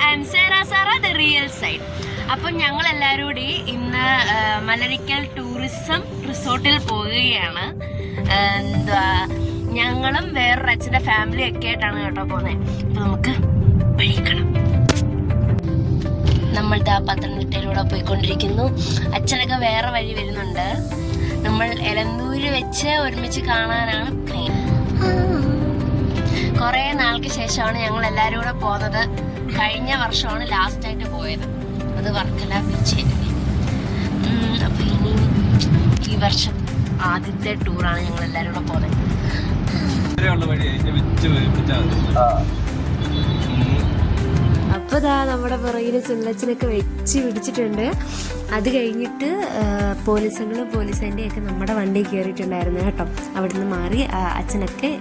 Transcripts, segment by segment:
I am Sara the real side. അപ്പം ഞങ്ങൾ എല്ലാവരും കൂടി ഇന്ന് മലരിക്കൽ ടൂറിസം റിസോർട്ടിൽ പോവുകയാണ്. എന്താ ഞങ്ങളും വേറൊരു അച്ഛൻ്റെ ഫാമിലി ഒക്കെ ആയിട്ടാണ് കേട്ടോ പോകുന്നത്. അപ്പം നമുക്ക് വഴിക്കണം. നമ്മളുടെ ആ പത്തനംതിട്ടയിലൂടെ പോയിക്കൊണ്ടിരിക്കുന്നു. അച്ഛനൊക്കെ വേറെ വഴി വരുന്നുണ്ട്. നമ്മൾ എലന്തൂര് വെച്ച് ഒരുമിച്ച് കാണാനാണ് പ്ലാൻ. കുറേ നാൾക്ക് ശേഷമാണ് ഞങ്ങൾ എല്ലാവരും കൂടെ പോകുന്നത്. കഴിഞ്ഞ വർഷമാണ് ലാസ്റ്റായിട്ട് പോയത്. അത് വർക്കല ബീച്ചിൽ. അപ്പോൾ ഇനി ഈ വർഷം ആദ്യത്തെ ടൂറാണ് ഞങ്ങൾ എല്ലാവരും കൂടെ പോകുന്നത്. അപ്പോൾ നമ്മുടെ പുറകിൽ ചുള്ളച്ചനൊക്കെ വെച്ച് പിടിച്ചിട്ടുണ്ട്. അത് കഴിഞ്ഞിട്ട് പോലീസിൻ്റെയൊക്കെ നമ്മുടെ വണ്ടി കയറിയിട്ടുണ്ടായിരുന്നു കേട്ടോ. അവിടുന്ന് മാറി അച്ഛനൊക്കെ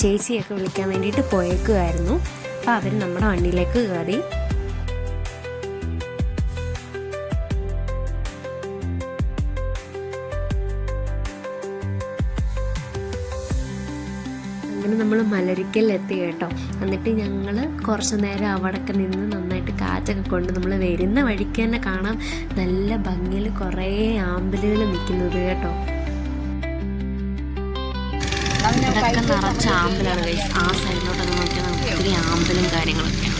ചേച്ചിയൊക്കെ വിളിക്കാൻ വേണ്ടിയിട്ട് പോയേക്കുമായിരുന്നു. അപ്പോൾ അവർ നമ്മുടെ വണ്ടിയിലേക്ക് കയറി. അങ്ങനെ നമ്മൾ മലരിക്കലിലെത്തി കേട്ടോ. എന്നിട്ട് ഞങ്ങൾ കുറച്ച് നേരം അവിടെയൊക്കെ നിന്ന് നന്നായിട്ട് കാറ്റൊക്കെ കൊണ്ട് നമ്മൾ വരുന്ന വഴിക്ക് തന്നെ കാണാം നല്ല ഭംഗിയിൽ കുറേ ആമ്പലുകൾ നിൽക്കുന്നത് കേട്ടോ. ഇവിടെയൊക്കെ നിറച്ച ആമ്പലാണ് ഗൈസ്. ആ സൈഡിലോട്ടൊക്കെ നോക്കിയാൽ ഒത്തിരി ആമ്പലും കാര്യങ്ങളൊക്കെയാണ്.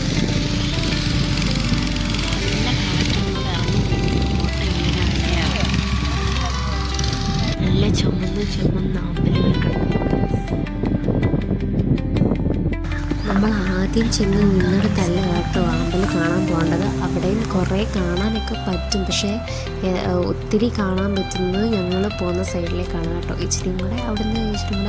നല്ല കാറ്റൊന്നും ഇറങ്ങി നല്ല ചുമന്ന ആമ്പലുകൾ കിടക്കുന്നു. നമ്മൾ ആദ്യം ചെന്ന് നിന്നിടത്തല്ല കേട്ടോ ആമ്പൽ കാണാൻ പോകേണ്ടത്. അവിടെയും കുറേ കാണാനൊക്കെ പറ്റും. പക്ഷേ ഒത്തിരി കാണാൻ പറ്റുന്നത് ഞങ്ങൾ പോകുന്ന സൈഡിലേക്കാണ് കേട്ടോ. ഇച്ചിരിയും കൂടെ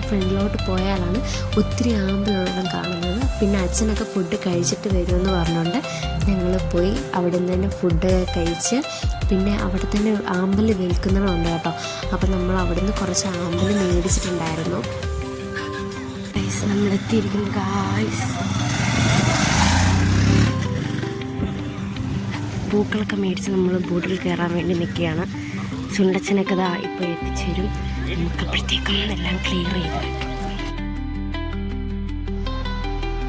ഫ്രണ്ടിലോട്ട് പോയാലാണ് ഒത്തിരി ആമ്പലുള്ളതും കാണുന്നത്. പിന്നെ അച്ഛനൊക്കെ ഫുഡ് കഴിച്ചിട്ട് വരുമെന്ന് പറഞ്ഞുകൊണ്ട് ഞങ്ങൾ പോയി അവിടെ നിന്ന് തന്നെ ഫുഡ് കഴിച്ച് പിന്നെ അവിടെ തന്നെ ആമ്പൽ വിൽക്കുന്നതുണ്ട് കേട്ടോ. അപ്പം നമ്മൾ അവിടെ നിന്ന് കുറച്ച് ആമ്പൽ മേടിച്ചിട്ടുണ്ടായിരുന്നു. നമ്മളെത്തിയിരിക്കുന്നു ഗായ്സ്. പൂക്കളൊക്കെ മേടിച്ച് നമ്മൾ ബോട്ടിൽ കയറാൻ വേണ്ടി നിൽക്കുകയാണ്. ചുണ്ടച്ചനൊക്കെ ഇതാ ഇപ്പോൾ എത്തിച്ചേരും. നമുക്കപ്പോഴത്തേക്കും എല്ലാം ക്ലിയർ ചെയ്ത് വെക്കും.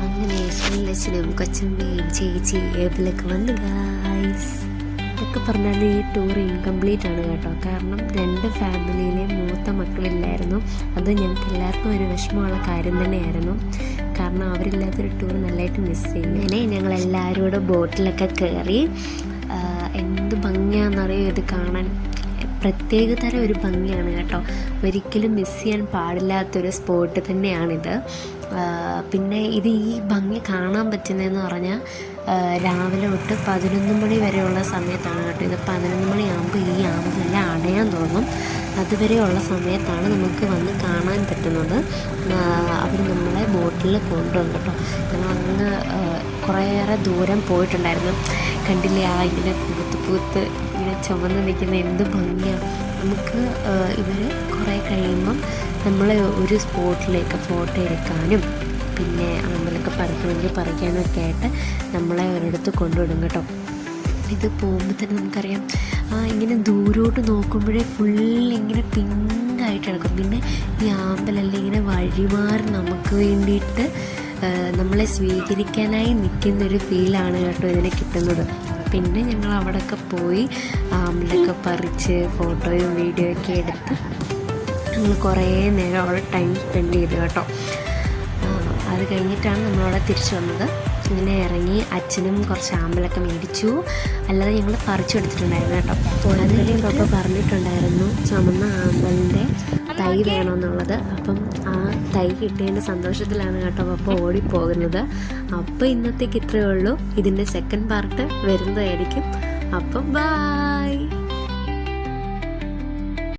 അങ്ങനെ ചുണ്ടച്ചനും കൊച്ചമ്മയും ചേച്ചി ഏബിലൊക്കെ വന്നു ഗായ്സ്. ഇതൊക്കെ പറഞ്ഞാൽ ഈ ടൂർ ഇൻകംപ്ലീറ്റ് ആണ് കേട്ടോ. കാരണം 2 ഫാമിലിയിലെ മൂത്ത മക്കളില്ലായിരുന്നു. അത് ഞങ്ങൾക്ക് എല്ലാവർക്കും ഒരു വിഷമമുള്ള കാര്യം തന്നെയായിരുന്നു. കാരണം അവരില്ലാത്തൊരു ടൂർ നല്ലതായിട്ട് മിസ് ചെയ്യും. അങ്ങനെ ഞങ്ങളെല്ലാവരും കൂടെ ബോട്ടിലൊക്കെ കയറി. എന്ത് ഭംഗിയാണെന്നറിയോ ഇത് കാണാൻ. പ്രത്യേക തരം ഒരു ഭംഗിയാണ് കേട്ടോ. ഒരിക്കലും മിസ് ചെയ്യാൻ പാടില്ലാത്തൊരു സ്പോട്ട് തന്നെയാണിത്. പിന്നെ ഇത് ഈ ഭംഗി കാണാൻ പറ്റുന്നതെന്ന് പറഞ്ഞാൽ രാവിലെ തൊട്ട് 11 മണി വരെയുള്ള സമയത്താണ് കേട്ടോ. ഇത് 11 മണിയാകുമ്പോൾ ഈ ആമ്പലെല്ലാം അടയാൻ തോന്നും. അതുവരെയുള്ള സമയത്താണ് നമുക്ക് വന്ന് കാണാൻ പറ്റുന്നത്. അവർ നമ്മളെ ബോട്ടിൽ കൊണ്ടുപോകും കേട്ടോ. ഞങ്ങളങ്ങ് കുറേയേറെ ദൂരം പോയിട്ടുണ്ടായിരുന്നു. കണ്ടില്ലേ ആ ഇങ്ങനെ പൂത്ത് ഇങ്ങനെ ചുമന്ന് നിൽക്കുന്ന എന്ത് ഭംഗിയാണ്. നമുക്ക് ഇവർ കുറേ കഴിയുമ്പം നമ്മളെ ഒരു സ്പോട്ടിലേക്ക് ഫോട്ടോ എടുക്കാനും പിന്നെ ആമ്പലൊക്കെ പറിക്കണമെങ്കിൽ പറിക്കാനൊക്കെ ആയിട്ട് നമ്മളെ ഒരിടത്ത് കൊണ്ടുവിടും കേട്ടോ. ഇത് പോകുമ്പോൾ തന്നെ നമുക്കറിയാം ഇങ്ങനെ ദൂരോട്ട് നോക്കുമ്പോഴേ ഫുള്ളിങ്ങനെ പിങ്കായിട്ട് കിടക്കും. പിന്നെ ഈ ആമ്പലെല്ലാം ഇങ്ങനെ വഴിമാറി നമുക്ക് വേണ്ടിയിട്ട് നമ്മളെ സ്വീകരിക്കാനായി നിൽക്കുന്നൊരു ഫീലാണ് കേട്ടോ ഇതിന് കിട്ടുന്നത്. പിന്നെ ഞങ്ങൾ അവിടെയൊക്കെ പോയി ആമ്പലൊക്കെ പറിച്ച് ഫോട്ടോയും വീഡിയോ ഒക്കെ എടുത്ത് ഞങ്ങൾ കുറേ നേരം അവിടെ ടൈം സ്പെൻഡ് ചെയ്തു കേട്ടോ. അത് കഴിഞ്ഞിട്ടാണ് നമ്മളവിടെ തിരിച്ചു വന്നത്. ഇങ്ങനെ ഇറങ്ങി അച്ഛനും കുറച്ച് ആമ്പലൊക്കെ മേടിച്ചു. അല്ലാതെ ഞങ്ങൾ പറിച്ചെടുത്തിട്ടുണ്ടായിരുന്നു കേട്ടോ. അതിലൊക്കെ പറഞ്ഞിട്ടുണ്ടായിരുന്നു ചുമന്ന ആമ്പലിൻ്റെ തൈ വേണമെന്നുള്ളത്. അപ്പം ആ തൈ കിട്ടിയതിൻ്റെ സന്തോഷത്തിലാണ് കേട്ടോ അപ്പോൾ ഓടിപ്പോകുന്നത്. അപ്പോൾ ഇന്നത്തേക്ക് ഇത്രയേ ഉള്ളൂ. ഇതിൻ്റെ സെക്കൻഡ് പാർട്ട് വരുന്നതായിരിക്കും. അപ്പം ബൈ.